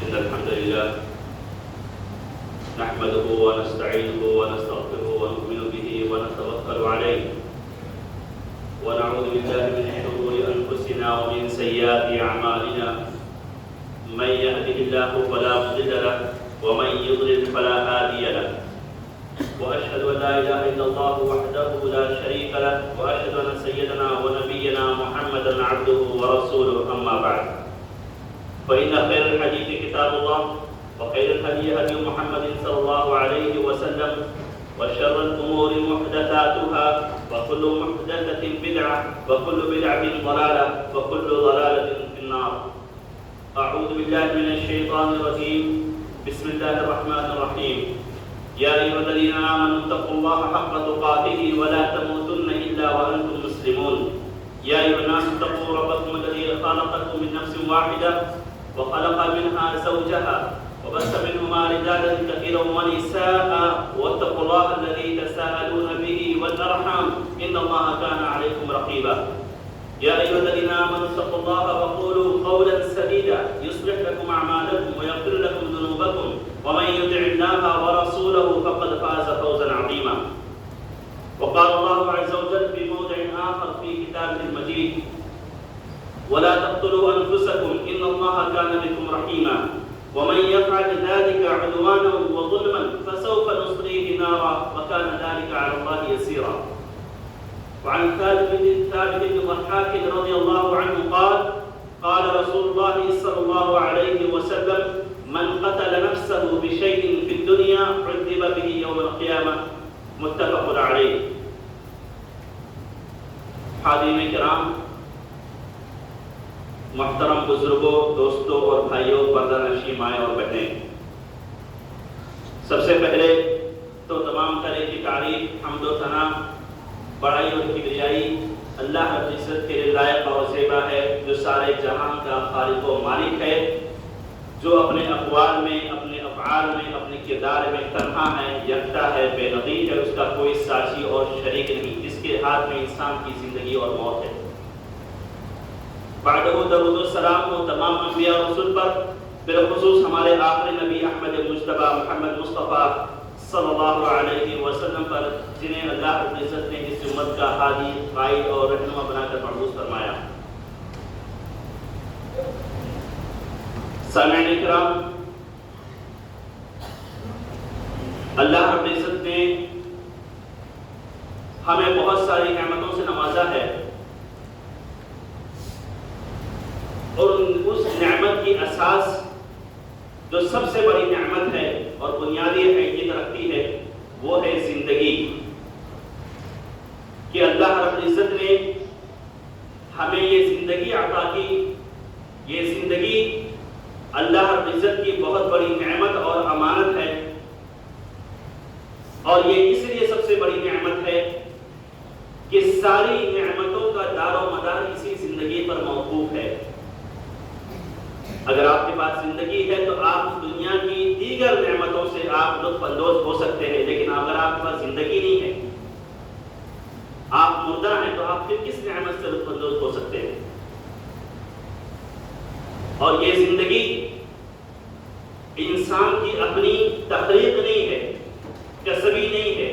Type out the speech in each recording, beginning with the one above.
إن الحمد لله نحمده ونستعينه ونستغفره ونؤمن به ونتوكل عليه ونعوذ بالله من شرور أنفسنا ومن سيئات أعمالنا من يهده الله فلا مضل له ومن يضلل فلا هادي له وأشهد أن لا إله إلا الله وحده لا شريك له وأشهد أن سيدنا ونبينا محمدا عبده ورسوله أما بعد فإن خير الحديث كتاب الله وخير الهدي هدي محمد صلى الله عليه وسلم وشر الأمور محدثاتها وكل محدثة بدعة وكل بدعة ضلالة وكل ضلالة في النار. أعوذ بالله من الشيطان الرجيم. بسم الله الرحمن الرحيم. يا أيها الذين آمنوا اتقوا الله حق تقاته ولا تموتن إلا وأنتم مسلمون. يا أيها الناس اتقوا ربكم الذي خلقكم من نفس واحدة وخلق منها زوجها وبث منهما رجالا كثيرا ونساء واتقوا الله الذي تساءلون به والأرحام إن الله كان عليكم رقيبا. يا أيها الذين آمنوا اتقوا الله وقولوا قولا سديدا يصلح لكم أعمالكم ويغفر لكم ذنوبكم ومن يطع الله ورسوله فقد فاز فوزا عظيما. وقال الله عز وجل في موضع آخر في كتابه المجيد: ولا تقتلوا أنفسكم إن الله كان بكم رحيما ومن يفعل ذلك عدوانا وظلما فسوف نصليه نارا وكان ذلك على الله يسيرا. وعن ثابت بن ضحاك رضي الله عنه قال: قال رسول الله صلى الله عليه وسلم: من قتل نفسه بشيء في الدنيا عذب به يوم القيامة. متفق عليه. حاضرین کرام، محترم بزرگوں، دوستوں اور بھائیوں، پردہ نشین مائیں اور بہنیں، سب سے پہلے تو تمام طرح کی تعریف، حمد و ثنا، بڑائی اور کبریائی اللہ رب العزت کے لائق اور زیبا ہے، جو سارے جہان کا خالق و مالک ہے، جو اپنے اقوال میں، اپنے افعال میں، اپنے کردار میں تنہا ہے، یکتا ہے، بے نظیر ہے، اس کا کوئی ساجی اور شریک نہیں، جس کے ہاتھ میں انسان کی زندگی اور موت ہے۔ بعدہ درود و سلام ہو تمام انبیاء اور رسول پر، بالخصوص ہمارے آخری نبی احمد مجتبیٰ محمد مصطفیٰ صلی اللہ علیہ وسلم پر، جنہیں اللہ رب العزت نے اس امت کا ہادی، قائد اور رہنما بنا کر مبعوث فرمایا۔ سامعین اکرام، اللہ رب العزت نے ہمیں بہت ساری نعمتوں سے نوازا ہے، اور اس نعمت کی اساس جو سب سے بڑی نعمت ہے اور بنیادی اہمیت رکھتی ہے وہ ہے زندگی، کہ اللہ رب العزت نے ہمیں یہ زندگی عطا کی۔ یہ زندگی اللہ رب العزت کی بہت بڑی نعمت اور امانت ہے، اور یہ اس لیے سب سے بڑی نعمت ہے کہ ساری نعمتوں کا دار و مدار اسی زندگی پر موقوف ہے۔ اگر آپ کے پاس زندگی ہے تو آپ دنیا کی دیگر نعمتوں سے آپ لطف اندوز ہو سکتے ہیں، لیکن اگر آپ کے پاس زندگی نہیں ہے، آپ مردہ ہیں، تو آپ پھر کس نعمت سے لطف اندوز ہو سکتے ہیں؟ اور یہ زندگی انسان کی اپنی تخلیق نہیں ہے، کسبی نہیں ہے،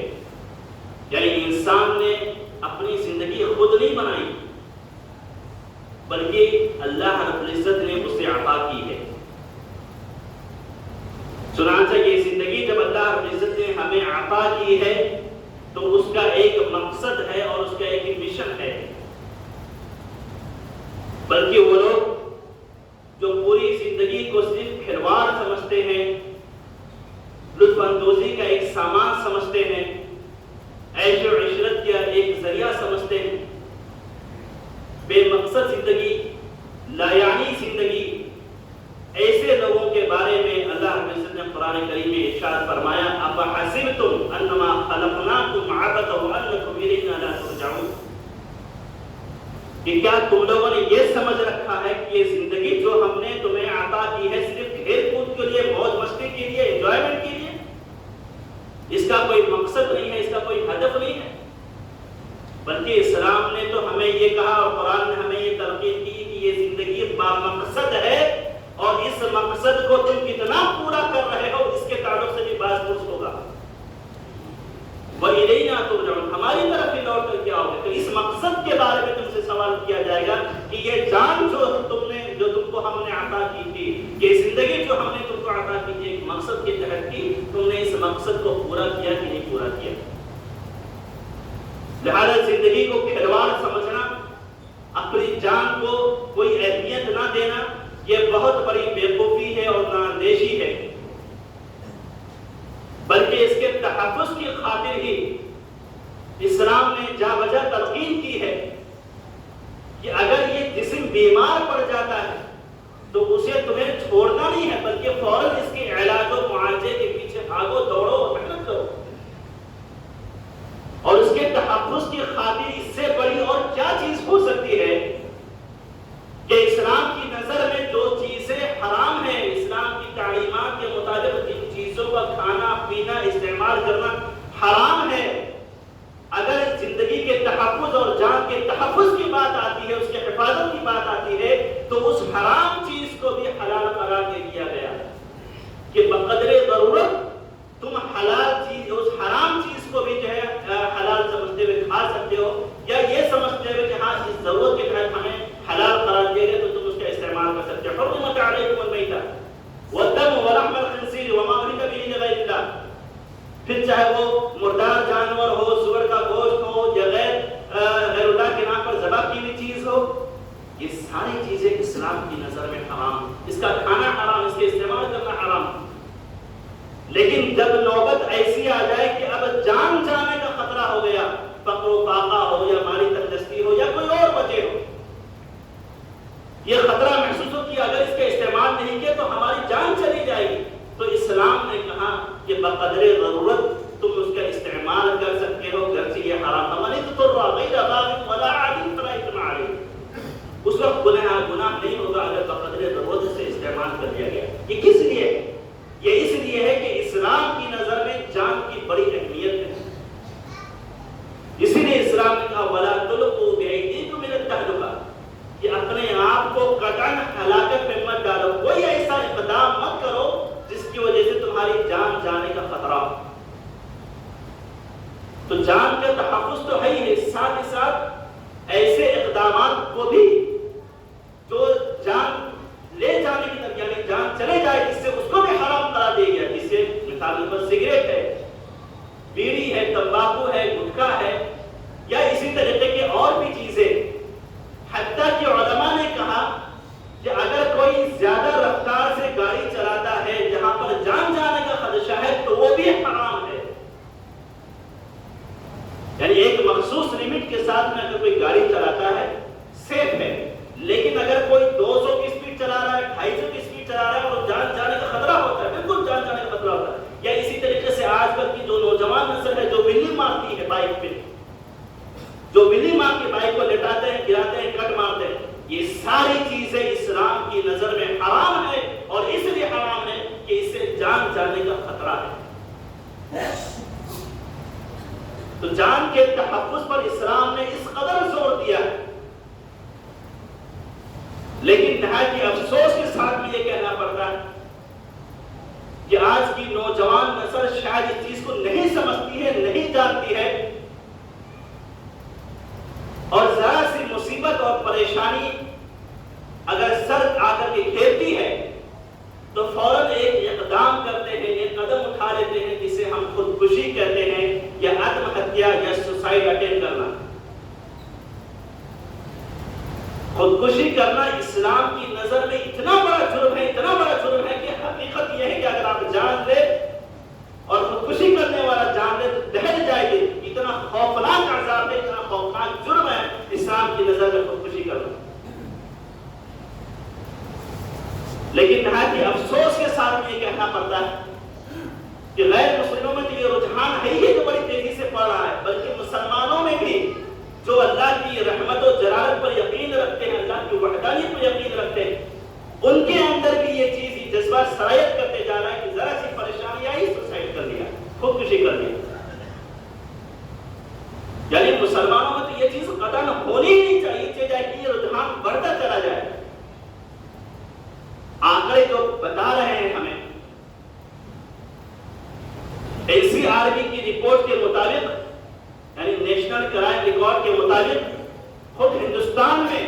یعنی انسان نے اپنی زندگی خود نہیں بنائی، بلکہ اللہ رب العزت نے اسے عطا کی ہے۔ چنانچہ یہ زندگی جب اللہ رب العزت نے ہمیں عطا کی ہے تو اس کا ایک مقصد ہے اور اس کا ایک مشن ہے، بلکہ وہ لوگ جو پوری زندگی کو صرف کھلواڑ سمجھتے ہیں، لطف اندوزی کا ایک سامان سمجھتے ہیں، عیش و عشرت کا ایک ذریعہ سمجھتے ہیں، بے مقصد زندگی، لایعنی زندگی، ایسے لوگوں کے بارے میں اللہ رب العزت نے قرآن کریم میں ارشاد فرمایا: أَفَحَسِبْتُمْ أَنَّمَا خَلَقْنَاكُمْ عَبَثًا وَأَنَّكُمْ إِلَيْنَا لَا تُرْجَعُونَ، کہ کیا تم لوگوں نے یہ سمجھ رکھا ہے کہ یہ زندگی جو ہم نے تمہیں عطا کی ہے صرف کھیل کود کے لیے، موج مستی کے لیے، انجوائمنٹ کے لیے، اس کا کوئی مقصد نہیں ہے، اس کا کوئی ہدف نہیں ہے، بلکہ اسلام نے تو ہمیں یہ کہا اور قرآن نے ہمیں یہ تلقین کی کہ یہ زندگی بامقصد ہے، اور اس مقصد مقصد کو تم کتنا پورا کر رہے ہو اس کے تعلق سے بھی باز پرس ہوگا. وَإِلَيْنَا تُرْجَعُونَ ہماری طرف ہی لوٹ کر کے آؤ گے. تو اس مقصد کے بارے میں تم سے سوال کیا جائے گا کہ یہ جان جو تم کو ہم نے عطا کی تھی، یہ زندگی جو ہم نے تم کو عطا کی تھی ایک مقصد کے تحت کی، تم نے اس مقصد کو پورا کیا کہ نہیں پورا کیا. لہذا زندگی کو کھلواڑ سمجھنا، اپنی جان کو کوئی اہمیت نہ دینا، یہ بہت بڑی بیوقوفی ہے اور نااندیشی ہے. بلکہ اس کے تحفظ کی خاطر ہی اسلام نے جا بجا تلقین کی ہے کہ اگر یہ جسم بیمار پڑ جاتا ہے تو اسے تمہیں چھوڑنا نہیں ہے، بلکہ فوراً اس کے علاج و معالجے کے پیچھے بھاگو، دوڑو، محنت کرو. اور اس کے تحفظ کی خاطر اس سے بڑی اور کیا چیز ہو سکتی ہے کہ اسلام کی نظر میں جو چیزیں حرام ہیں، اسلام کی تعلیمات کے مطابق جن چیزوں کا کھانا پینا استعمال کرنا حرام ہے، اگر زندگی کے تحفظ اور جان کے تحفظ کی بات آتی ہے، اس کے حفاظت کی بات آتی ہے، تو اس حرام چیز کو بھی حلال قرار دے دیا گیا کہ بقدر ضرورت تم حلال چیز، اس حرام چیز کو بھی جو ہے حلال سمجھتے ہوئے کھا سکتے ہو، یا یہ سمجھتے ہوئے کہ ہاں اس ضرورت کے تحت ہمیں حلال قرار دیا گیا تو تم اس کا استعمال کر سکتے ہو. حرمت علیکم المیتہ والدم ولحم الخنزیر وما اہل به لغیر اللہ. پھر چاہے وہ مردار جانور ہو، سور کا گوشت ہو، یا غیر اللہ کے نام پر ذبح کی ہوئی چیز ہو، یہ ساری چیزیں اسلام کی نظر میں حرام، اس کا کھانا حرام، اس کے استعمال کرنا حرام. لیکن جب نوبت ایسی آ جائے کہ اب جان جانے کا خطرہ ہو گیا، فقر و فاقہ ہو یا مالی تندرستی ہو یا کوئی اور وجہ ہو، یہ خطرہ محسوس ہو کہ اگر اس کا استعمال نہیں کیا تو ہماری جان چلی جائے گی، تو اسلام نے کہا کہ بقدر ضرورت تم اس کا استعمال کر سکتے ہو، گرچہ یہ حرام. وَمَنِ اضْطُرَّ غَيْرَ بَاغٍ وَلَا عَادٍ فَلَا إِثْمَ عَلَيْهِ. اس وقت گناہ نہیں ہوگا اگر بقدر ضرورت سے استعمال کر لیا گیا. یہ کس لیے؟ یہ اس لیے ہے کہ اسلام کی نظر میں جان کی بڑی اہمیت ہے. اسی لیے اسلام نے کہا وَلَا تُلْقُوا بِأَيْدِيكُمْ إِلَى التَّهْلُكَةِ کہ اپنے آپ کو قطعاً ہلاکت میں مت ڈالو، کوئی ایسا اقدام مت کرو جس کی وجہ سے تمہاری جان جانے کا خطرہ ہو. تو جان کا تحفظ تو ہے ہی، ساتھ ہی ساتھ ایسے اقدامات کو بھی جو جان لے جانے کی طرف، یعنی جان چلے جائے جس سے اس کو بھی حرام قرار دیا گیا، جس سے مثال پر سگریٹ ہے، بیڑی ہے، تمباکو ہے، گٹکا ہے، یا اسی طریقے کی اور بھی چیزیں. حتیٰ کہ علماء نے کہا کہ اگر کوئی زیادہ رفتار سے گاڑی چلاتا ہے جہاں پر جان جانے کا خدشہ ہے تو وہ بھی حرام ہے. یعنی ایک مخصوص لیمٹ کے ساتھ میں اگر کوئی گاڑی چلاتا ہے سیف ہے، لیکن اگر کوئی 200 کی سپیڈ چلا رہا ہے، 250 کی سپیڈ چلا رہا ہے اور جان جانے کا خطرہ ہوتا ہے، بالکل جان جانے کا خطرہ ہوتا ہے. یا اسی طریقے سے آج کل کی جو نوجوان نسل ہے جو بلی مارتی ہے بائک پہ، جو بلی مار کے بائک کو لٹاتے ہیں، گراتے ہیں، کٹ مارتے ہیں، یہ ساری چیزیں اسلام کی نظر میں حرام ہے. اور اس لیے حرام ہے کہ اس سے جان جانے کا خطرہ ہے. تو جان کے تحفظ پر اسلام نے اس قدر زور دیا ہے. لیکن نہایت ہی افسوس کے ساتھ میں یہ کہنا پڑتا ہے کہ آج کی نوجوان نسل شاید اس چیز کو نہیں سمجھتی ہے، نہیں جانتی ہے، اور ذرا سی مصیبت اور پریشانی اگر سر آ کر کے گھیرتی ہے تو فوراً ایک اقدام کرتے ہیں، ایک قدم اٹھا لیتے ہیں جسے ہم خودکشی کہتے ہیں، یا آتم ہتیا یا سوسائڈ اٹیمپٹ کرنا. خودکشی کرنا اسلام کی نظر میں اتنا بڑا جرم ہے، اتنا بڑا جرم ہے کہ حقیقت یہ ہے کہ اگر آپ جان لے اور خودکشی کرنے والا جان لے تو دہل جائے گی. اتنا خوفناک عذاب ہے، اتنا خوفناک جرم ہے اسلام کی نظر میں خودکشی کرنا. لیکن نہایت ہی افسوس کے ساتھ یہ کہنا پڑتا ہے کہ غیر مسلموں میں تو یہ رجحان ہے ہی جو بڑی تیزی سے بڑھ رہا ہے، بلکہ مسلمانوں میں بھی جو اللہ کی رحمت و جلالت پر یقین رکھتے ہیں، اللہ کی وحدانیت پر یقین رکھتے ہیں، ان کے اندر بھی یہ چیز یہ جذبہ سرایت کرتے جا رہا ہے کہ ذرا سی پریشانی آئی سوسائڈ کر لیا، خودکشی کر لیا. یعنی مسلمانوں میں تو یہ چیز قطعاً ہونی ہی نہیں چاہیے کہ یہ رجحان بڑھتا چلا جائے. آنکڑے جو بتا رپورٹ کے مطابق یعنی نیشنل کرائم ریکارڈ کے مطابق خود ہندوستان میں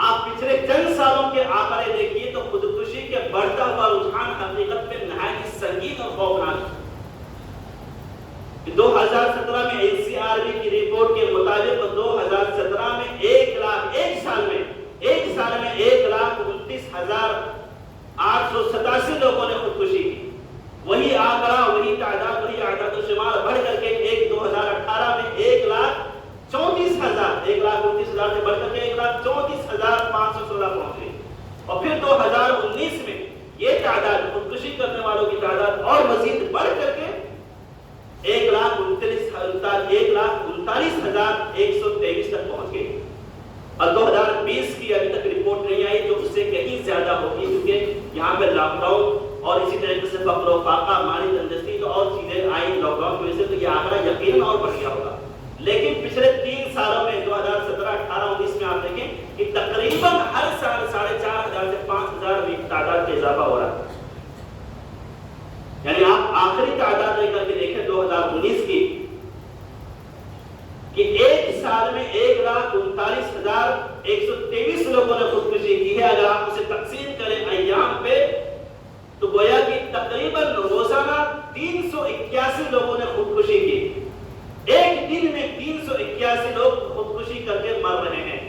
آپ پچھلے چند سالوں کے آنکڑے دیکھیے تو خودکشی کے بڑھتا ہوا رجحان حقیقت میں نہایت سنگین اور خوفناک. 2017 میں NCRB کی رپورٹ کے مطابق 2017 میں ایک سال میں 1,29,887 لوگوں نے خودکشی کی. وہی آنکڑا وہی تعداد وہی اعداد و شمار بڑھ کر کے 2018 میں 1,34,000 سے بڑھ کر کے 1,34,516 پہنچ گئی. اور پھر 2019 میں یہ تعداد خودکشی کرنے والوں کی تعداد اور مزید بڑھ کر کے 1,39,123 تک پہنچ گئی. اور 2020 کی ابھی تک رپورٹ نہیں آئی جو اس سے کہیں زیادہ ہوگی کیونکہ یہاں پہ لاک ڈاؤن اور اسی طریقے سے فقر و فاقہ مالی تندرستی تو اور چیزیں آئی لاک ڈاؤن کی وجہ سے تو یہ آنکڑا یقیناً اور بڑھ گیا ہوگا. لیکن پچھلے 3 سالوں میں 2017 18 19 میں آپ دیکھیں کہ تقریباً ہر سال 4,500 سے 5,000 تعداد میں اضافہ ہو رہا ہے. یعنی آپ آخری تعداد لے کر کے دیکھیں 2019 کی کہ ایک سال میں 1,39,123 لوگوں نے خودکشی کی ہے. اگر آپ اسے تقسیم کریں ایام پہ تو گویا کہ تقریباً روزانہ 381 لوگوں نے خودکشی کی. ایک دن میں 381 لوگ خودکشی کر کے مر رہے ہیں.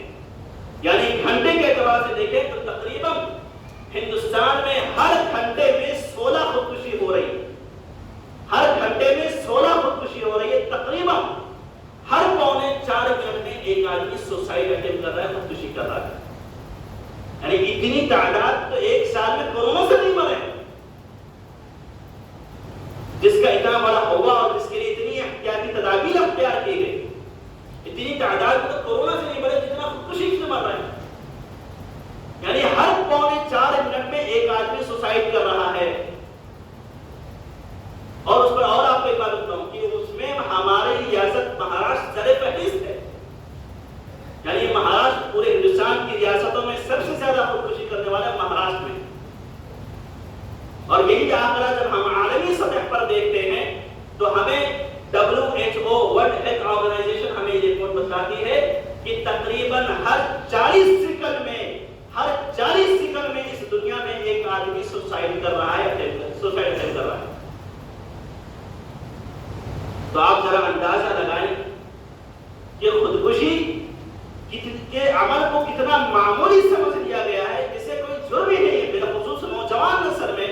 یعنی گھنٹے کے اعتبار سے دیکھیں تو تقریباً ہندوستان میں ہر گھنٹے میں 16 خودکشی ہو رہی ہے. ہر گھنٹے میں 16 خودکشی ہو رہی ہے. تقریباً ہر 3.25 منٹ میں ایک آدمی سوسائڈ اٹیمپٹ کر رہا ہے, خودکشی کر رہا ہے. یعنی اتنی تعداد تو ایک سال میں کروڑوں سے نہیں مرے جس کا اتنا بڑا ہوا اور جس کے لیے اتنی احتیاطی تدابیر اختیار کی گئی. اتنی تعداد تو کورونا سے نہیں بڑھے جتنا خودکشی سے مر رہا ہے. یعنی ہر 3.25 منٹ میں ایک آدمی سوسائڈ کر رہا ہے. اور اس پر اور آپ کو ایک بات بتاؤں کہ اس میں ہماری ریاست مہاراشٹر سر فہرست ہے. یعنی مہاراشٹر پورے ہندوستان کی ریاستوں میں سب سے زیادہ خودکشی کرنے والا مہاراشٹر میں. اور یہی آنکڑا جب ہم عالمی سطح پر دیکھتے ہیں تو ہمیں WHO ورلڈ ہیلتھ آرگنائزیشن ہمیں یہ رپورٹ بتاتی ہے کہ تقریباً ہر 40 سیکنڈ میں اس دنیا میں ایک آدمی سوسائڈ کر رہا ہے. تو آپ ذرا اندازہ لگائیں کہ خودکشی کے عمل کو کتنا معمولی سمجھ لیا گیا ہے جسے کوئی جرم ہی نہیں ہے. بالخصوص نوجوان نسل میں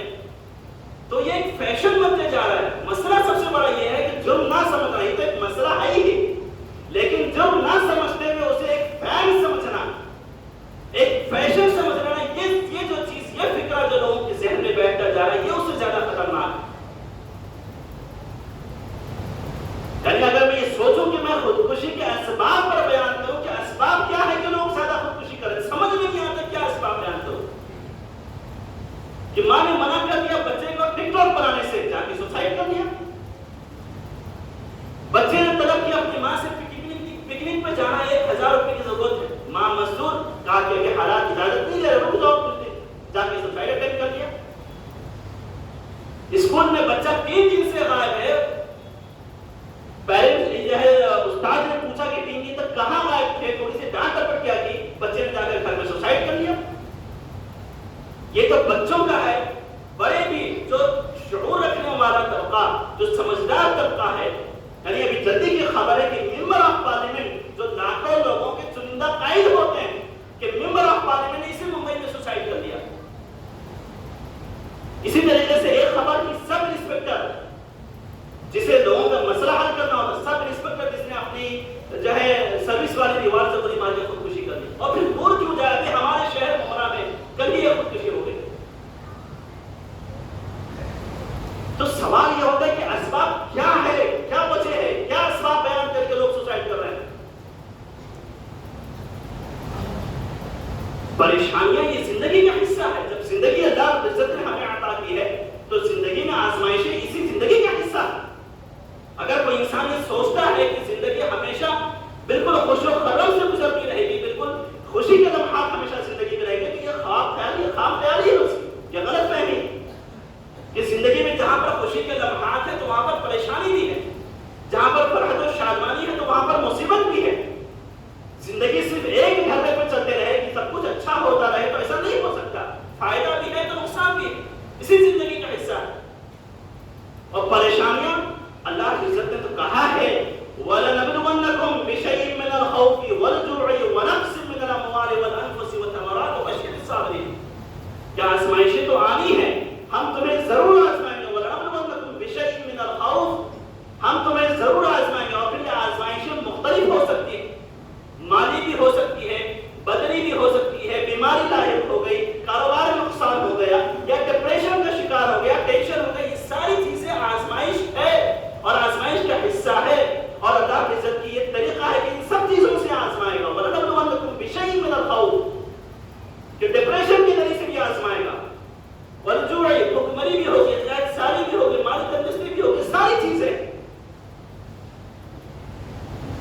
تو یہ ایک فیشن بنتے جا رہا ہے. مسئلہ سب سے بڑا یہ ہے کہ جرم نہ سمجھنا, یہ تو ایک مسئلہ ہے ہی, لیکن جرم نہ سمجھتے ہوئے اسے ایک فین سمجھنا, ایک فیشن سمجھنا, یہ جو چیز, یہ فکرہ جو لوگوں کے ذہن میں بیٹھتا جا رہا ہے یہ اس سے زیادہ خطرناک ہے. یعنی اگر میں یہ سوچوں کہ میں خودکشی کے اسباب پر بیان کروں کہ اسباب کیا ہے کہ لوگ زیادہ خودکشی کریں, سمجھ میں نہیں آتا کیا اسباب بیان کروں. کہ ماں نے منع کر دیا بچے کو ٹک ٹاک بنانے سے, جا کے سوسائڈ کر دیا. بچے نے طلب کیا اپنی ماں سے پکنک پہ جانا, 1,000 روپے کی ضرورت ہے. ماں مزدور, کہا کہ حالات اجازت نہیں لے رہے, رک جاؤ کچھ دن, جا کے سوسائڈ اٹیمپٹ کر دیا. اسکول میں بچہ 3 دن سے غائب ہے. پیرنٹس جو ہے استاد نے پوچھا کہ 3 دن تک کہاں غائب تھے, تھوڑی سی ڈانٹ ڈپٹ کیا کی, بچے نے جا کر گھر میں سوسائڈ کر لیا. یہ تو بچوں کا ہے. بڑے بھی جو شعور رکھنے والا طبقہ, جو سمجھدار طبقہ ہے, یعنی ابھی جلدی کی خبر ہے کہ ممبر آف پارلیمنٹ جو لاکھوں لوگوں کے چنندہ قائد ہوتے ہیں کہ ممبر آف پارلیمنٹ نے اسے ممبئی میں سوسائڈ کر دیا. اسی طریقے سے ایک خبر کی سب انسپیکٹر جسے لوگوں کا مسئلہ حل کرنا ہوتا, سب انسپیکٹر جس نے اپنی جو ہے سروس والی دیوار سے گولی مار کے خودکشی کر لی. اور پھر دور کیوں جائے کہ ہمارے شہر ممرا میں کل ہی خودکشی ہو گئی. تو سوال یہ ہوتا ہے کہ اسباب کیا ہے, کیا وجہ ہے, کیا اسباب بیان کر کے لوگ سوسائڈ کر رہے ہیں. اسی زندگی کا حصہ ہے. اور پریشانیاں اللہ کی عزت نے تو کہا ہے وَلَنَبْلُوَنَّكُمْ بِشَيْءٍ مِّنَ الْخَوْفِ وَالْجُوعِ وَنَقْصٍ مِّنَ الْأَمْوَالِ وَالْأَنفُسِ وَالثَّمَرَاتِ وَبَشِّرِ الصَّابِرِينَ. کیا آزمائشیں تو آنی ہیں، ہم تمہیں ضرور آزمائیں گے. وَلَنَبْلُوَنَّكُمْ بِشَيْءٍ مِّنَ الْخَوْفِ، ہم تمہیں ضرور آزمائیں گے. اور پھر یہ آزمائشیں مختلف ہو سکتی ہیں، مالی بھی ہو سکتی ہے، بدنی بھی ہو سکتی ہے، بیماری لاحق ہو گئی، کاروبار میں نقصان ہو گیا، یا ڈپریشن کا شکار ہو گیا، ٹینشن ہو گئی. یہ ساری چیزیں آزمائش ہے اور آزمائش کا حصہ ہے. اور اللہ کی عزت کی یہ طریقہ ہے کہ ان سب چیزوں سے آزمائے گا. وَلَنَبْلُوَنَّكُمْ بِشَيْءٍ مِّنَ الْخَوْفِ، کہ ڈپریشن کے ذریعے سے بھی آزمائے گا. وَالْجُوعِ، بھوکمری بھی ہوگی، غیر ساری بھی ہوگی، مالی تندرستی بھی ہوگی، ساری چیزیں.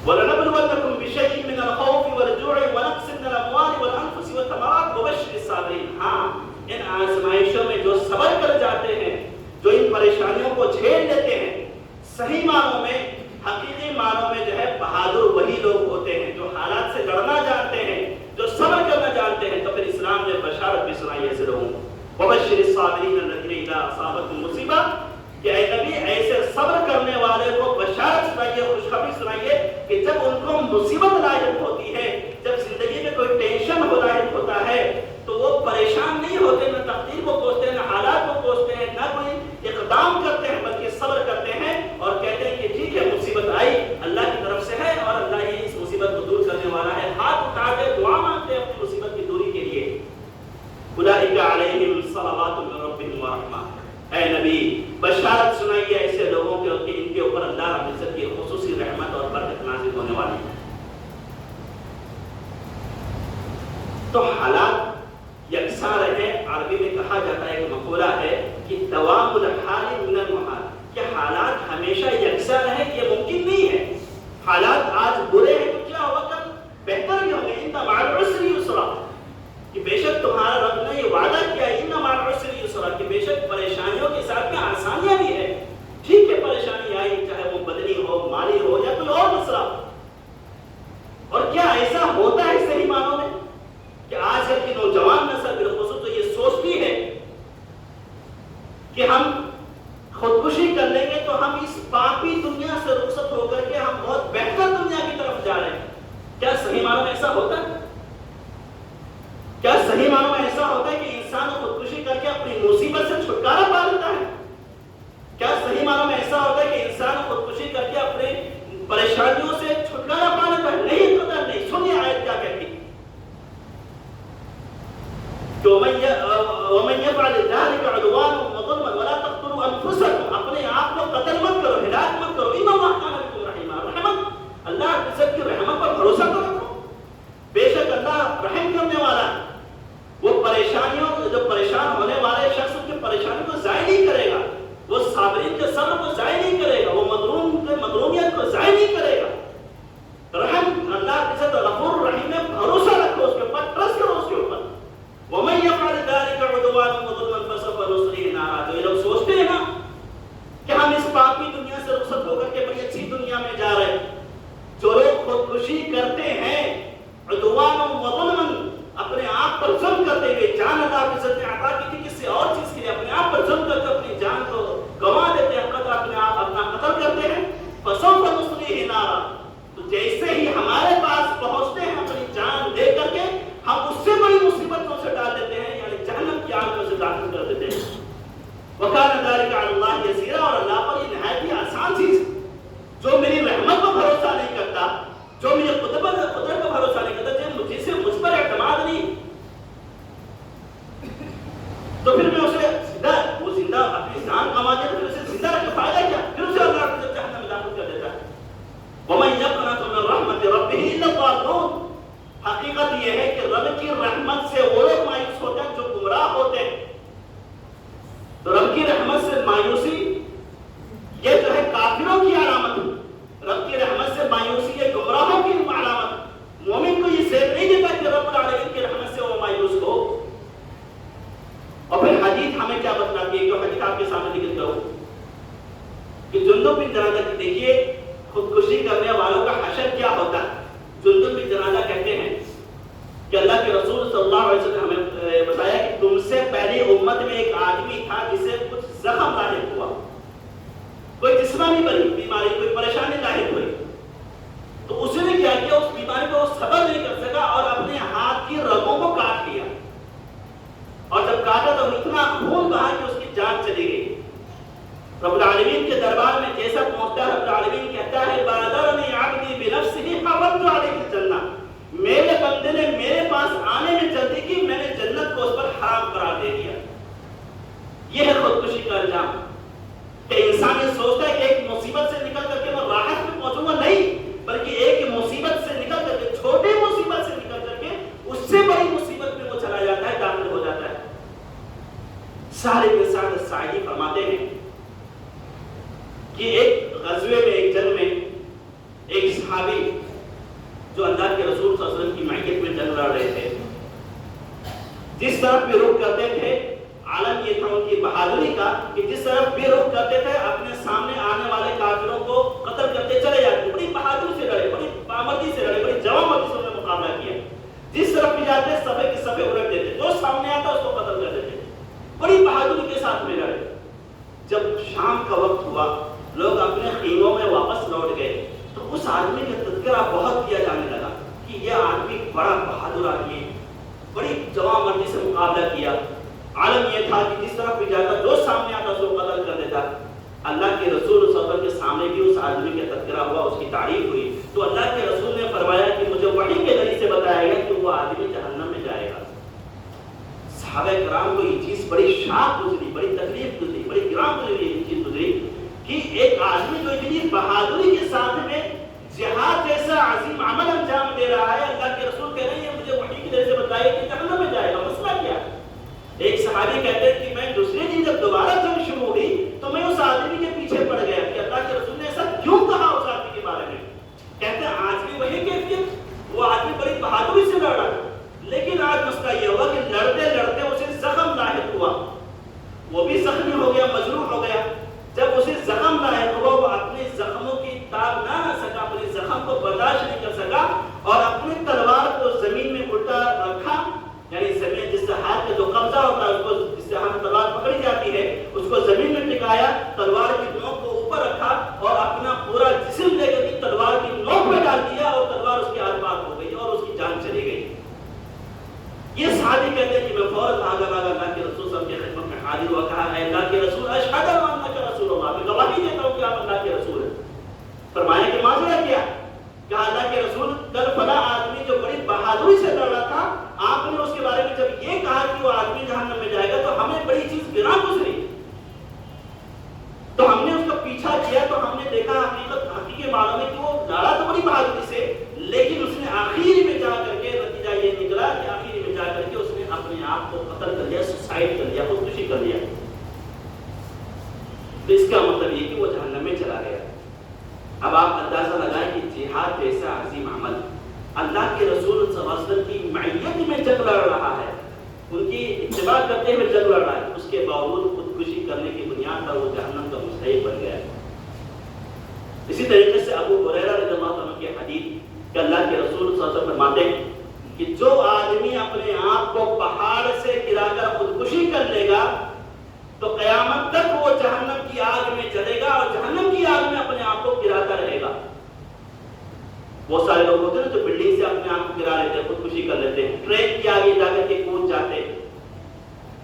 وَلَنَبْلُوَنَّكُمْ بِشَيْءٍ مِّنَ الْخَوْفِ وَالْجُوعِ وَنَقْصٍ مِّنَ الْأَمْوَالِ وَالْأَنفُسِ وَالثَّمَرَاتِ وَبَشِّرِ الصَّابِرِينَ. ہاں، ان آزمائشوں میں جو صبر کر جاتے ہیں، جو ان پریشانیوں کو جھیل لیتے ہیں، صحیح معنوں میں، حقیقی معنوں میں جو ہے بہادر وہی لوگ ہوتے ہیں جو حالات سے لڑنا جانتے ہیں، جو صبر کرنا جانتے ہیں. تو پھر اسلام نے بشارت بھی سنائی ایسے لوگوں کو. وَبَشِّرِ الصَّابِرِينَ الَّذِينَ إِذَا أَصَابَتْهُمْ مُصِيبَةٌ، کہ اے نبی ایسے صبر کرنے والے کو بشارت سنائیے، خوشخبری سنائیے کہ جب ان کو مصیبت لاحق ہوتی ہے، جب زندگی میں کوئی ٹینشن ہو لاحق ہوتا ہے، تو وہ پریشان نہیں ہوتے، نہ تقدیر کو کوستے ہیں، نہ حالات کو کوستے ہیں، نہ کوئی اقدام کرتے ہیں، بلکہ صبر کرتے ہیں اور کہتے ہیں کہ ٹھیک ہے، مصیبت آئی اللہ کی طرف سے ہے اور اللہ ہی اس مصیبت کو دور کرنے والا ہے. ہاتھ اٹھا کے دعا مانگتے ہیں اپنی مصیبت کی دوری کے لیے. اولئک علیہم صلوات من ربہم ورحمہ. اے نبی بشارت سنائیے ایسے لوگوں کے کہ ان کے اوپر اللہ رب العزت کی خصوصی رحمت اور برکت نازل ہونے والی ہے. تو حالات یکساں رہے. عربی میں کہا جاتا ہے، ایک مقولہ ہے کہ دوام الحال من المحال، کہ حالات ہمیشہ یکساں رہے یہ ممکن نہیں ہے. حالات آج برے ہیں تو کیا ہوگا کل بہتر بھی ہوں گے. ان مع العسر یسرا، کہ بے شک تمہارا رب نے یہ وعدہ کیا ہے، ان مع العسر یسرا، کہ بے شک پریشانیوں کے ساتھ میں آسانیاں بھی ہے. ٹھیک ہے، پریشانی آئی چاہے وہ بدنی ہو، مالی ہو یا کوئی اور مسئلہ. اور کیا ایسا ہوتا ہے صحیح معنوں میں کہ آج کل کی نوجوان نسل بالخصوص تو یہ سوچتی ہے کہ ہم خودکشی کر لیں گے تو ہم اس پاپی دنیا سے رخصت ہو کر کے ہم بہت بہتر دنیا کی طرف جا رہے ہیں. کیا صحیح معنوں میں ایسا ہوتا ہے؟ کیا صحیح معنوں میں ایسا ہوتا ہے کہ انسان خودکشی کر کے اپنی مصیبت سے چھٹکارا پا لیتا ہے؟ کیا صحیح معنوں میں ایسا ہوتا ہے کہ انسان خودکشی کر کے اپنے پریشانیوں سے چھٹکارا پا لیتا ہے؟ نہیں ہوتا. نہیں. سنیے آیت کیا کہتی ہے. وَمَن يَفْعَلْ ذَلِكَ عُدْوَانًا وَظُلْمًا وَلَا تَقْتُلُوا أَنفُسَكُمْ، اپنے آپ کو قتل مت کرو، ہلاک مت کرو. إِنَّ اللَّهَ كَانَ بِكُمْ رَحِيمًا. رحمت، اللہ کی عزت کی رحمت پر بھروسہ تو رکھو. بے شک اللہ رحم کرنے والا ہے. وہ پریشانیوں، جو پریشان ہونے والے شخص کی پریشانی کو ضائع نہیں کرے گا، وہ صابرین کے صبر کو ضائع نہیں کرے گا، وہ مظلوم کے مظلومیت کو ضائع نہیں کرے گا. رحم اللہ کی عزت غفور رحیم میں بھروسہ رکھو، اس کے اوپر ٹرسٹ کرو اس کے اوپر. وَمَن يَفْعَلْ ذَلِكَ عُدْوَانًا وَظُلْمًا فَسَوْفَ نُصْلِيهِ نَارًا. جو یہ لوگ سوچتے ہیں نا کہ ہم اس پاپی دنیا سے رخصت ہو کر کے بڑی اچھی دنیا میں جا رہے ہیں، جو لوگ خودکشی کرتے ہیں عدوانًا وظلمًا، اپنے آپ پر ظلم کرتے ہوئے، جان اللہ کی عزت نے عطا کی تھی کسی اور چیز کے لیے، اپنے آپ پر ظلم کر کے اپنی جان کو گنوا دیتے ہیں، قتل اپنے آپ اپنا قتل کرتے ہیں. فَسَوْفَ نُصْلِيهِ نَارًا. تو جیسے ہی ہمارے پاس پہنچتے ہیں اپنی جان دے کر کے ہم اس سے بڑی مصیبتوں سے ڈال دیتے ہیں، یعنی جہنم کی آگ میں سے داخل کر دیتے ہیں. وَكَانَ ذَلِكَ عَلَى اللَّهِ يَسِيرًا. اور اللہ پر یہ نہایت ہی آسان چیز. جو میری رحمت پر بھروسہ نہیں کرتا، جو میری قدرت پر بھروسہ نہیں کرتا، جسے مجھ پر اعتماد نہیں، تو پھر میں اسے وہ زندہ اپنی جان کما کے پھر اسے زندہ رکھ کے فائدہ کیا؟ پھر اسے اللہ کی جہنم میں داخل کر دیتا ہے. وَمَن يَقْنَطُ مِن رَحْمَةِ رَبِّهِ إِلَّا الضَّالُّونَ. حقیقت یہ ہے کہ رب کی رحمت سے وہ لوگ مایوس ہوتے ہیں جو گمراہ ہوتے ہیں. تو رب کی رحمت سے مایوسی یہ جو ہے کافروں کی علامت ہے. رب کی رحمت سے مایوسی یہ گمراہوں کی علامت. مومن کو یہ زیب نہیں دیتا کہ رب العالمین کی رحمت سے وہ مایوس ہو. اور پھر حدیث ہمیں کیا بتلاتی ہے، جو حدیث آپ کے سامنے ذکر کروں کہ جندب بن جنادہ کی دیکھیے خودکشی کرنے والوں کا حشر کیا ہوتا ہے. جندب بن جنادہ کہتے ہیں کہ اللہ کے رسول صلی اللہ علیہ وسلم نے ہمیں بتایا کہ تم سے سے پہلی امت میں ایک آدمی تھا جسے کچھ زخم لاحق ہوا، کوئی جسمانی بیماری، کوئی پریشانی لاحق ہوئی، تو اس نے کیا کیا، اس بیماری کو وہ صبر نہیں کر سکا اور اپنے ہاتھ کی رگوں کو کاٹ لیا، اور جب کاٹا تو اتنا خون بہا کہ اس کی جان چلی گئی۔ رب العالمین کے دربار میں جیسا پہنچتا ہے، رب العالمین کہتا ہے بادرنی عبدی بنفسہ حرمت علیہ الجنہ، میرے بندے نے میرے پاس آنے میں جلدی کی، میں نے جنت کو اس پر حرام قرار دے دیا۔ یہ ہے خودکشی کا انجام کہ انسان یہ سوچتا ہے کہ ایک مصیبت سے نکل کر کے میں راحت میں پہنچوں گا، نہیں، بلکہ ایک مصیبت سے نکل کر کے، چھوٹی مصیبت سے نکل کر کے اس سے بڑی مصیبت میں وہ چلا جاتا ہے، داخل ہو جاتا ہے۔ سارے کے ساتھ سعدی فرماتے ہیں کہ ایک غزوے میں، ایک جنگ میں، ایک صحابی جو اللہ کے رسول صلی اللہ علیہ وسلم کی معیت میں جنگ لڑ رہے تھے، جس طرف بھی رخ کرتے تھے، عالم یہ تھا ان کی بہادری کا کہ جس طرف بھی رخ کرتے تھے اپنے سامنے آنے والے کافروں کو قتل کرتے چلے جاتے، بڑی بہادری سے لڑے، بڑی بامردی سے لڑے، بڑی جوامردی سے انہوں نے مقابلہ کیا۔ جس طرف بھی جاتے صفے کے صفے الٹ دیتے، جو سامنے آتا اس کو قتل کر دیتے، بڑی بہادری کے ساتھ میں لڑے۔ جب شام کا وقت ہوا، لوگ اپنے خیموں میں واپس لوٹ گئے، تو اس آدمی کا تذکرہ بہت کیا جانے لگا کہ یہ آدمی بڑا بہادر آدمی ہے، بڑی جوامردی سے مقابلہ کیا۔ عالم یہ تھا کہ جس طرف بھی جاتا، جو سامنے آتا اس کو قتل کر دیتا۔ اللہ کے رسول صلی اللہ علیہ وسلم کے سامنے بھی اس آدمی کا تذکرہ ہوا، اس کی تعریف ہوئی، تو اللہ کے رسول نے فرمایا کہ مجھے وحی کے ذریعے سے بتایا گیا کہ وہ آدمی جہنم میں جائے گا۔ صحابہ کرام کو یہ چیز بڑی شاق گزری، بڑی تکلیف گزری، بڑی گرام گزری، یہ چیز گزری کہ ایک آدمی جو اتنی بہادری کے ساتھ میں جہاد جیسا عظیم عمل انجام دے رہا ہے، اللہ کے رسول کہہ رہے ہیں مجھے وحی کے ذریعے سے بتایا کہ جہنم میں جائے گا۔ مسئلہ کیا ہے؟ ایک صحابی کہتے ہیں کہ میں دوسرے دن جب دوبارہ جنگ شروع ہوئی تو میں اس آدمی کے پیچھے پڑ گیا کہ اللہ کے رسول نے ایسا کیوں کہا اس آدمی کے بارے میں۔ کہتے ہیں آج بھی وہی کیفیت، وہ آدمی بڑی بہادری سے لڑ رہا تھا، لیکن آج مسئلہ یہ ہوا کہ لڑتے لڑتے اسے زخم لاحق ہوا، وہ بھی زخمی ہو گیا، مجروح ہو گیا۔ جب اسے زخم لاحق ہوا، وہ اپنے زخموں کی تاب نہ سکا، اپنے زخم کو برداشت نہیں کر سکا اور اپنی تلوار کو زمین میں الٹا رکھا، یعنی زمین جس سے ہاتھ کا جو قبضہ ہوتا ہے، اس کو جس سے ہاتھ تلوار پکڑی جاتی ہے، اس کو زمین میں ٹکایا، تلوار کی نوک کو اوپر رکھا اور اپنا پورا جسم لے کر تلوار کی نوک میں ڈال دیا اور تلوار اس کے آر پار ہو گئی اور اس کی جان چلی گئی۔ یہ صحابی کہتے ہیں کہ میں فوراً بھاگا اللہ کے رسول صلی اللہ علیہ وسلم کی خدمت میں حاضر ہوا، کہا اے اللہ کے رسول اشہد انک رسول اللہ، میں گواہی دیتا ہوں کہ آپ اللہ کے رسول ہیں۔ فرمایا کہ معذرت کیا؟ کہا اللہ کے رسول کل فلاں آدمی جو بڑی بہادری سے لڑ رہا تھا، آپ نے اس کے بارے میں جب یہ کہا کہ وہ آدمی جہنم میں جائے گا تو ہمیں بڑی چیز گراں گزری، تو ہم نے اس کا پیچھا کیا تو ہم نے دیکھا حقیقی معلوم ہے کہ وہ لڑا تو بڑی بہادری سے، لیکن اس نے آخری میں جا کر کے نتیجہ یہ نکلا کہ آخری میں جا کر کے اس نے اپنے آپ کو قتل کر لیا، سوسائڈ کر لیا، خودکشی کر لیا۔ تو اس کا مطلب یہ کہ وہ جہنم میں چلا گیا۔ اب آپ اندازہ لگائیں کہ جہاد جیسا عظیم عمل اللہ کے رسول صلی اللہ علیہ وسلم کی معیت میں جنگ لڑ رہا ہے، ان کی اتباع کرتے ہوئے جنگ لڑ رہا ہے، اس کے باوجود خودکشی کرنے کی بنیاد پر وہ جہنم کا مستحق بن گیا ہے۔ اسی طریقے سے ابو ہریرہ رضی اللہ عنہ کی حدیث کہ اللہ کے رسول صلی اللہ علیہ وسلم فرماتے ہیں کہ جو آدمی اپنے آپ کو پہاڑ سے گرا کر خودکشی کر لے گا تو قیامت تک وہ جہنم کی آگ میں جلے گا اور جہنم کی آگ میں اپنے آپ کو گراتا رہے گا۔ بہت سارے لوگ ہوتے ہیں جو بلڈنگ سے اپنے آپ کو گرا لیتے ہیں، خودکشی کر لیتے ہیں، ٹرین کے آگے جا کر کے کود جاتے ہیں۔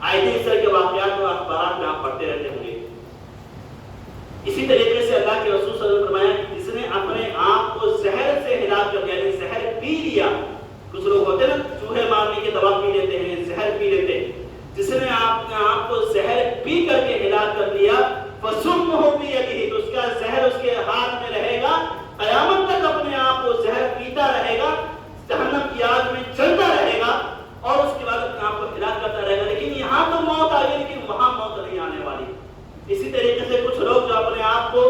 آئے دن اس طرح کے واقعات اور اخبارات میں آپ پڑھتے رہتے ہوں گے۔ اسی طریقے سے اللہ کے رسول صلی اللہ علیہ وسلم نے فرمایا کہ جس نے اپنے آپ کو زہر سے ہلاک کر دیا، یعنی زہر پی لیا، کچھ لوگ ہوتے ہیں نا چوہے مارنے کی دوا پی لیتے ہیں، زہر پی لیتے ہیں، جس نے اپنے آپ کو زہر پی کر کے ہلاک کر دیا، فَسُمُّهُ بِيَدِهِ، تو اس کا زہر اس کے ہاتھ میں رہے گا، قیامت تک اپنے آپ کو زہر پیتا رہے گا، جہنم کی آگ میں چلتا رہے گا اور اس کے بعد اپنے آپ کو ہلاک کرتا رہے گا۔ لیکن یہاں تو موت آ گئی، لیکن وہاں موت نہیں آنے والی۔ اسی طریقے سے کچھ لوگ جو اپنے آپ کو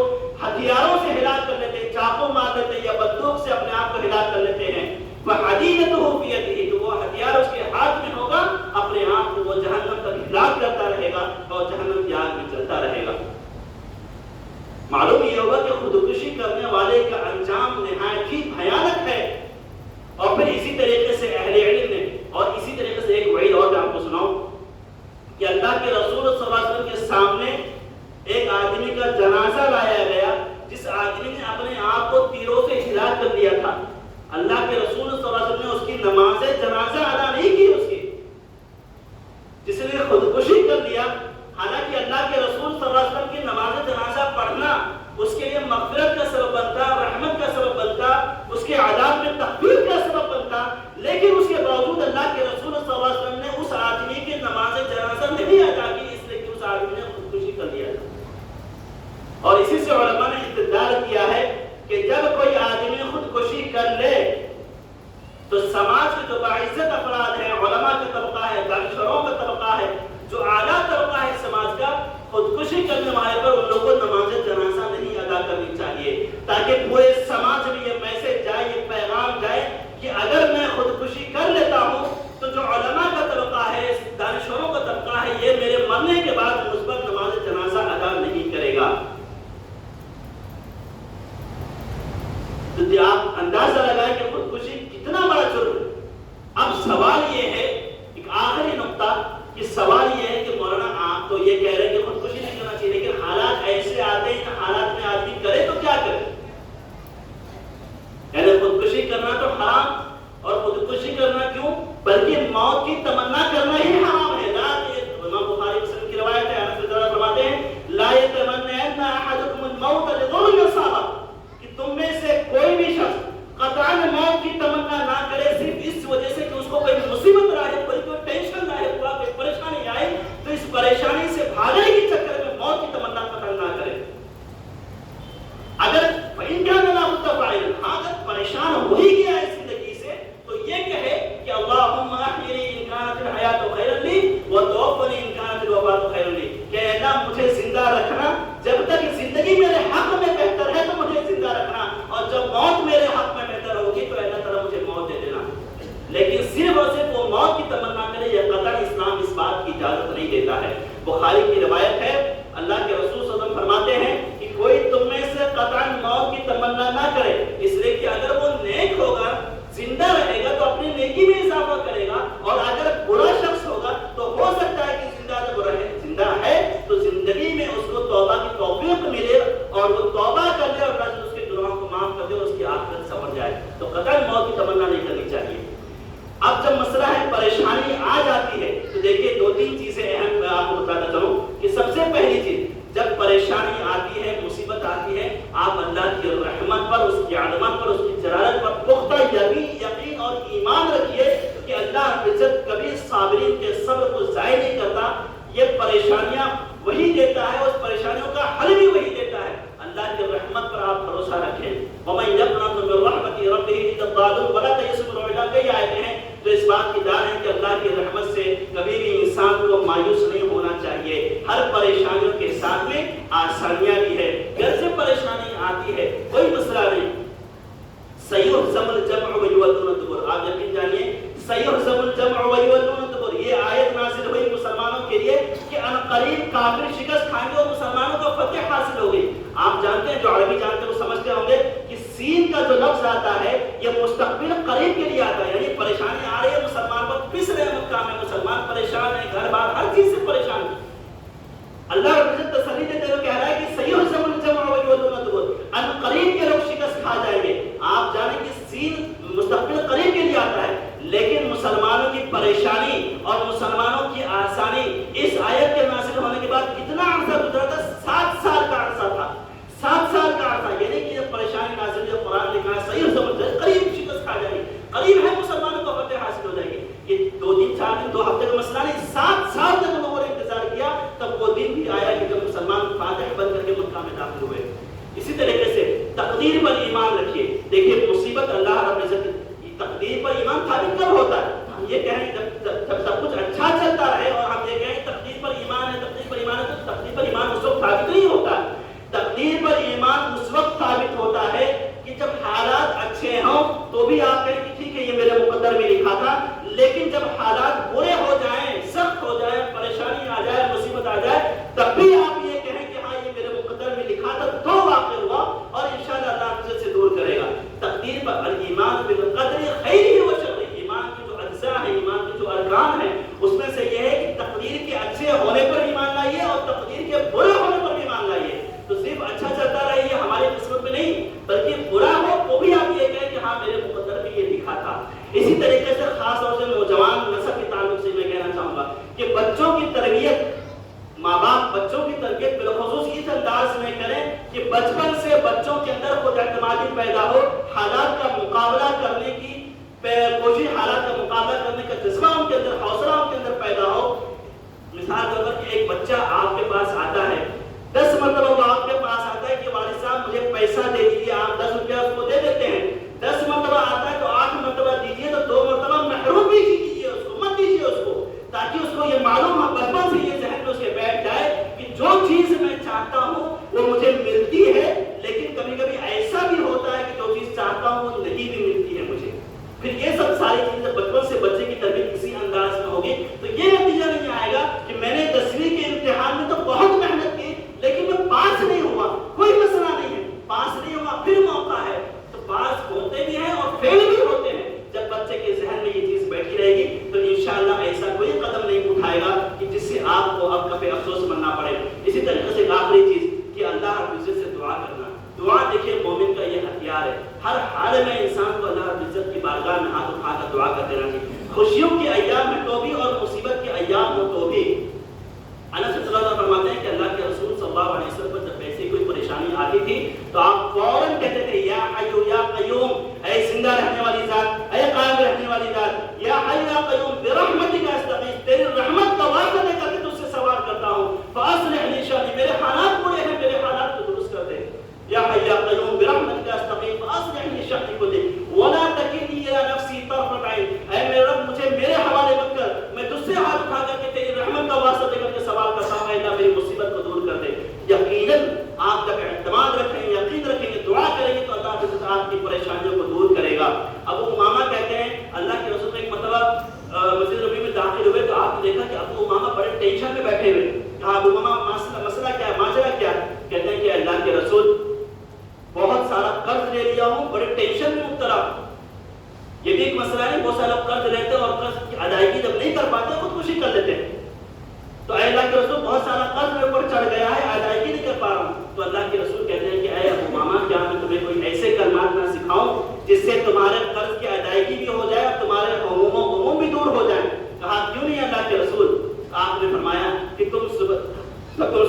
ہتھیاروں سے ہلاک کر لیتے ہیں، چاقو مار لیتے ہیں یا بندوق سے اپنے آپ کو ہلاک کر لیتے ہیں، فَحَدِيدَتُهُ بِيَدِهِ، تو وہ ہتھیار اس کے ہاتھ میں ہوگا، اپنے آپ کو وہ جہنم تک ہلاک کرتا رہے گا اور جہنم کی آگ میں چلتا رہے گا۔ معلوم یہ ہوگا کہ خودکشی کرنے والے کا انجام نہایت ہی بھیانک ہے۔ اور پھر اسی طریقے سے اہل علم نے، اور اسی طریقے سے ایک وعید اور میں آپ کو سناؤں، کہ اللہ کے رسول صلی اللہ علیہ وسلم کے سامنے ایک آدمی کا جنازہ لایا گیا جس آدمی نے اپنے آپ کو تیروں سے ہلاک کر دیا تھا. اللہ کے رسول صلی اللہ علیہ وسلم نے اس کی نماز جنازہ ادا نہیں کی. اس کی جس نے خودکشی کر لیا، حالانکہ اللہ کے رسول صلی اللہ علیہ وسلم کی نماز جنازہ پڑھنا اس کے لیے مغفرت کا سبب بنتا، رحمت کا سبب بنتا، اس کے عذاب میں تخفیف کا سبب بنتا، لیکن اس کے باوجود اللہ کے رسول صلی اللہ علیہ وسلم نے اس آدمی کی نماز جنازہ نہیں ادا کی، اس لیے کہ اس آدمی نے خودکشی کر لیا تھا. اور اسی سے علماء نے استدلال کیا ہے کہ جب کوئی آدمی خودکشی کر لے تو سماج کے جو باعزت افراد ہیں، علماء کا طبقہ ہے، دانشوروں کا طبقہ ہے، جو اعلیٰ طبقہ ہے سماج کا، خودکشی کرنے والے پر ان لوگوں کو نماز جنازہ نہیں ادا کرنی چاہیے، تاکہ پورے سماج میں یہ میسج جائے، یہ پیغام جائے کہ اگر میں خودکشی کر لیتا ہوں تو جو علماء کا طبقہ ہے، دانشوروں کا طبقہ ہے، یہ میرے مرنے کے بعد مجھ پر نماز جنازہ ادا نہیں کرے گا. تو آپ اندازہ لگائیں کہ خودکشی کتنا بڑا جرم ہے. اب سوال یہ ہے، ایک آخری نقطہ، کہ سوال یہ ہے کہ مولانا آپ تو یہ کہہ رہے ہیں کہ خودکشی نہیں کرنا چاہیے، لیکن حالات ایسے آتے ہیں کہ حالات میں آدمی کرے تو کیا کرے؟ یعنی خودکشی کرنا تو حرام، اور خودکشی کرنا کیوں بلکہ موت کی تمنا کرنا ہی حرام ہے. امام بخاری مسلم کی روایت ہے، انس رضی اللہ عنہ فرماتے ہیں لا يتمنى احدكم الموت لضر يصابه، کہ تم میں سے کوئی بھی شخص قطعاً موت کی تمنا نہ کرے صرف اس وجہ سے کہ اس کو کوئی مصیبت لاحق ہوئی، کوئی ٹینشن لاحق ہوا، کوئی پریشانی آئی تو اس پریشانی سے بھاگنے کے چکر میں موت کی تمنا قطعاً نہ کرے. اگر فإن كان لا بد فاعلا، اگر پریشان ہو ہی گیا ہے زندگی سے تو یہ کہے کہ اللهم احيني ان كانت الحياة خيرا لي وتوفني ان كانت الوفاة خيرا لي، کہ اللہ مجھے زندہ رکھنا، جب تک زندگی میرے حق میں بہتر ہے تو مجھے زندہ رکھنا، اور جب موت میرے حق میں بہتر ہوگی تو اللہ تعالیٰ مجھے موت دے دینا. لیکن صرف اور صرف وہ موت کی تمنا کرے، یہ قطعاً اسلام اس بات کی اجازت نہیں دیتا ہے. بخاری کی روایت ہے، اللہ کے رسول صلی اللہ علیہ وسلم فرماتے ہیں کہ کوئی تم میں سے قطعاً موت کی تمنا نہ کرے، اس لیے کہ اگر وہ نیک ہوگا، زندہ رہے گا تو اپنی نیکی میں اضافہ کرے گا، اور اگر برا شخص ہوگا تو ہو سکتا ہے کہ زندہ ہے تو زندگی میں اس کو توبہ کی توفیق ملے اور وہ توبہ کر لے اور اللہ اس کے گناہوں کو معاف کر دے اور اس کی آخرت سنور جائے. تو قطعاً موت کی تمنا نہیں کرنی چاہیے. اب جب مسئلہ ہے پریشانی آ جاتی ہے تو دیکھیے دو تین چیزیں اہم میں آپ کو بتانا چاہوں کہ سب سے پہلی چیز، جب پریشانی آتی ہے، مصیبت آتی ہے، آپ اللہ کی رحمت پر، اس کی عظمت پر، اس کی جلالت پر پختہ یقین اور ایمان رکھیے کہ اللہ عزت کبھی صابرین کے صبر کو ضائع نہیں کرتا. یہ پریشانیاں وہی دیتا ہے، اس پریشانیوں کا حل بھی وہی دیتا ہے. اللہ کی رحمت پر آپ بھروسہ رکھیں. وَمَن يَقْنَطُ مِن رَحْمَةِ رَبِّهِ إِلَّا الضَّالُونَ وَلَا تَيْأَسُوا مِن رَوْحِ اللَّهِ. کئی آیتیں ہیں تو اس بات کی دان ہے کہ اللہ کی رحمت سے کبھی بھی انسان کو مایوس نہیں ہونا چاہیے. ہر پریشانیوں کے ساتھ میں آسانیاں بھی ہے. گھر سے پریشانی آتی ہے کوئی مسئلہ نہیں، سَيُهْزَمُ الْجَمْعُ وَيُوَلُّونَ الدُّبُرَ. آپ یقین جانیے سَيُهْزَمُ الْجَمْعُ وَيُوَلُّونَ الدُّبُرَ، یہ آیت نازل ہوئی مسلمانوں کے لیے کہ عنقریب کافر شکست کھائیں گے اور مسلمانوں کو فتح حاصل ہوگی. آپ جانتے ہیں، جو عربی جانتے ہیں وہ سمجھتے ہوں گے کہ سین کا جو لفظ آتا ہے یہ مستقبل قریب کے لیے آتا ہے، یعنی پریشانی آ رہی ہے مسلمان پر، پس رہے مکہ میں مسلمان پریشان ہے، گھر بار ہر چیز سے پریشان ہے. اللہ رب العزت تسلی دیتے ہوئے کہہ رہا ہے کہ سَيُهْزَمُ الْجَمْعُ وَيُوَلُّونَ الدُّبُرَ، عنقریب کے لوگ شکست کھا جائیں گے. آپ جانیں کہ سین مستقبل قریب کے لیے آتا ہے، لیکن مسلمانوں کی پریشانی اور مسلمانوں کی آسانی اس آیت کے نازل ہونے کے بعد کتنا عرصہ گزرا تھا؟ 7 سال کا عرصہ تھا. 7 سال کا عرصہ، یعنی کہ جب پریشانی نازل ہوئی، قرآن لکھا ہے صحیح سمجھ جائے، قریب شکست کھا جائے گی، قریب ہے مسلمانوں کو فتح حاصل ہو جائے گی. یہ 2 دن 4 دن 2 ہفتے کا مسئلہ نہیں، 7 سال تک لوگوں نے انتظار کیا. تب وہ دن بھی آیا کہ جب مسلمان فاتح بن کر کے مکہ میں داخل ہوئے. اسی طریقے سے تقدیر پر ایمان رکھیے. دیکھیے مصیبت اللہ رب العزت، تقدیر پر ایمان ثابت کب ہوتا ہے؟ ہم یہ کہیں جب سب کچھ اچھا چلتا رہے اور ہم یہ کہیں تقدیر پر ایمان ہے، تقدیر پر ایمان ہے، تو تقدیر پر ایمان اس وقت ثابت نہیں ہوتا. تقدیر پر ایمان اس وقت ثابت ہوتا ہے کہ جب حالات اچھے ہوں تو بھی آپ کہیں کہ ٹھیک ہے یہ میرے مقدر میں لکھا تھا، لیکن جب حالات برے ہو جائیں، سخت ہو جائے، پریشانی آ جائے، مصیبت آ جائے، تب بھی آپ یہ کہیں کہ ہاں یہ میرے مقدر میں لکھا تھا، تو واقع ہوا اور انشاءاللہ اللہ سے دور کرے گا. تقدیر پر الایمان بالقدر خیرہ و شرہ، ایمان کے جو اجزاء ہیں، ایمان کے جو ارکان ہیں، اس میں سے یہ ہے کہ تقدیر کے اچھے کہ بچپن سے بچوں کے اندر خود اعتمادی پیدا ہو، حالات کا مقابلہ کرنے کی کوشش، حالات کا مقابلہ کرنے کا جذبہ ان کے اندر، حوصلہ ان کے اندر پیدا ہو۔ مثال کے طور پر کہ ایک بچہ آپ کے پاس آتا ہے، 10 مرتبہ وہ آپ کے پاس آتا ہے کہ والد صاحب مجھے پیسہ دے دیجیے، آپ 10 روپیہ اس کو دے دیتے ہیں، 10 مرتبہ آتا ہے تو 8 مرتبہ دیجیے، تو 2 مرتبہ محروم بھی کیجیے اس کو، مت دیجیے اس کو، تاکہ اس کو یہ معلوم ہو، بچپن سے یہ ذہن میں اس کے بیٹھ جائے کہ جو چیز میں چاہتا ہوں وہ مجھے ملتی ہے، لیکن کبھی کبھی ایسا بھی ہوتا ہے کہ جو چیز چاہتا ہوں وہ نہیں بھی ملتی ہے مجھے۔ پھر یہ سب ساری چیزیں بچپن سے بچے کی تربیت کسی انداز میں ہوگی تو یہ نتیجہ نہیں آئے گا کہ میں نے 10ویں کے امتحان میں تو بہت محنت کی لیکن میں پاس نہیں ہوا، کوئی مسئلہ نہیں ہے، پاس نہیں ہوا پھر موقع ہے، تو پاس ہوتے بھی ہیں اور فیل بھی ہوتے ہیں۔ جب بچے کے ذہن میں یہ چیز بیٹھی رہے گی تو انشاءاللہ ایسا کوئی قدم نہیں اٹھائے گا کہ جس سے آپ کو اب کبھی افسوس کرنا پڑے۔ اسی طریقے سے ایک آخری چیز کہ اللہ رب العزت سے دعا کرنا۔ دعا دیکھیے مومن کا یہ ہتھیار ہے، ہر حال میں انسان کو اللہ رب العزت کی بارگاہ میں ہاتھ اٹھا کر دعا کرتے رہنا چاہیے، خوشیوں کے ایام میں تو بھی اور مصیبت کے ایام میں تو بھی۔ انس رضی اللہ عنہ فرماتے ہیں کہ اللہ کے رسول صلی اللہ علیہ وسلم پر جب ایسی کوئی پریشانی آتی تھی تو آپ فوراً کہتے تھے یا حی یا قیوم، اے زندہ رہنے والی ذات، اے قائم رہنے والی ذات، یا حی یا قیوم برحمتک استغیث، تیری رحمت کا واسطہ دے کر کے تجھ سے سوال کرتا ہوں، فاصلح لی شأنی، میرے حالات برے ہیں، میرے حالات کو درست کر دے۔ یا حی یا قیوم برحمتک استغیث فاصلح لی شأنی کلہ ولا تکلنی الی نفسی طرفۃ عین، اے میرے رب مجھے میرے حوالے مت کر، میں تجھ سے ہاتھ اٹھا کر کے تیری رحمت کا واسطہ دے کر کے سوال کرتا ہوں، اے اللہ میری مصیبت کو دور کر دے۔ یقیناً آپ جب اعتماد رکھیں گے، یقین رکھیں گے، دعا کریں گے تو اللہ تعالیٰ آپ کی پریشانیوں کو دور کرے گا۔ ابو امامہ کہتے ہیں اللہ کے رسول ایک مرتبہ مسجد نبوی میں داخل ہوئے تو آپ نے دیکھا کہ ابو امامہ بڑے ٹینشن میں بیٹھے ہوئے۔ کہا ابو امامہ مسئلہ کیا ہے، ماجرا کیا ہے؟ کہتے ہیں کہ اللہ کے رسول بہت سارا قرض لے لیا ہوں، بڑے ٹینشن میں مبتلا ہوں۔ یہ بھی ایک مسئلہ ہے، بہت سارا قرض لیتے ہیں اور قرض کی ادائیگی جب نہیں کر پاتے خودکشی کر لیتے ہیں۔ تو اے اللہ کے رسول بہت سارا قرض میرے اوپر چڑھ گیا ہے، ادائیگی نہیں کر پا رہا ہوں۔ تو اللہ کے رسول کہتے ہیں کہ اے ابو امامہ کیا میں تمہیں کوئی ایسے کلمات نہ سکھاؤں جس سے تمہارے قرض کی ادائیگی بھی ہو جائے اور تمہارے ہموم و غموم بھی دور ہو جائیں؟ کہا کیوں نہیں اللہ کے رسول؟ آپ نے فرمایا کہ تم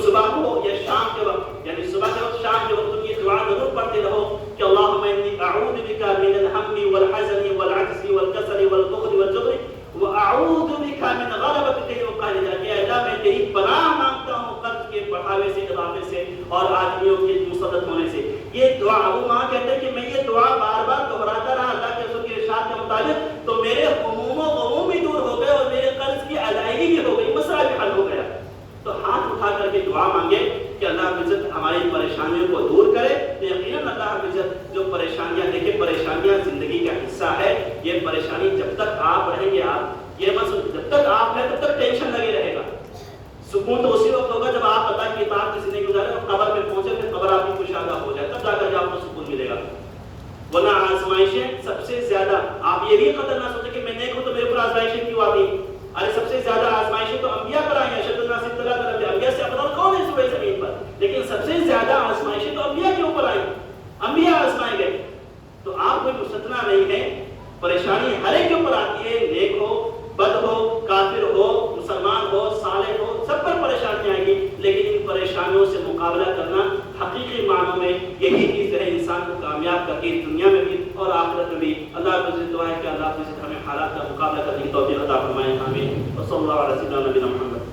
صبح ہو یا شام کے وقت، یعنی صبح کے وقت شام کے وقت تم یہ دعا ضرور پڑھتے رہو کہ اللہم انی اعوذ بک من الہم والحزن والعجز والکسل والبخل والجبن واعوذ بک من غلبۃ الدین وقہر الرجال، کہ اللہ میں تیری پناہ مانگتا ہوں قرض کے بڑھاوے سے، اضافے سے اور آدمیوں کے مسلط ہونے سے۔ یہ دعا ابو ماں کہتے ہیں کہ میں یہ دعا بار بار دہراتا رہا اللہ کے رسول کے ارشاد کے مطابق، تو میرے ہموم و غموم بھی دور ہو گئے اور میرے قرض کی ادائیگی بھی ہو گئی، مسئلہ بھی حل ہو گیا۔ تو ہاتھ اٹھا کر کے دعا مانگے کہ اللہ رب العزت ہماری پریشانیوں کو دور کرے، تو یقیناً اللہ رب العزت جو پریشانیاں، دیکھیں پریشانیاں زندگی کا حصہ ہے، یہ پریشانی جب تک آپ رہیں گے، آپ یہ مت جب تک آپ ہیں تب تک ٹینشن لگے رہے گا۔ سکون تو اسی وقت ہوگا جب آپ پتہ کی اطاعت کی زندگی گزارے اور قبر پہ پہنچے، پھر قبر آپ کی کشادہ ہو جائے، تب جا کر کے آپ کو سکون ملے گا۔ ورنہ آزمائشیں سب سے زیادہ، آپ یہ بھی قدر نہ سوچیں کہ میں نیک ہوں تو میرے اوپر آزمائشیں کیوں آتی؟ ارے سب سے زیادہ آزمائشیں تو انبیاء پر آئی ہیں، اشد الناس ابتلاء انبیاء سے افضل کون ہے سورہ زمین پر؟ لیکن سب سے زیادہ آزمائشیں تو انبیاء کے اوپر آئی، انبیاء آزمائے گئے۔ تو آپ کوئی مستثنا نہیں ہے، پریشانی ہر ایک کے اوپر آتی ہے، نیک ہو، بد ہو، کافر ہو، مسلمان ہو، صالح ہو، سب پر پریشانی آئے گی، لیکن ان پریشانیوں سے مقابلہ کرنا حقیقی معنوں میں یہی چیز ہے انسان کو کامیاب کرتی ہے، دنیا میں بھی اور آخرت میں بھی۔ اللہ رب العزت دعا ہے کہ اللہ رب العزت ہمیں حالات کا مقابلہ کرنے کی توفیق عطا فرمائے، آمین۔ وصلی اللہ علیہ وسلم نبینا محمد۔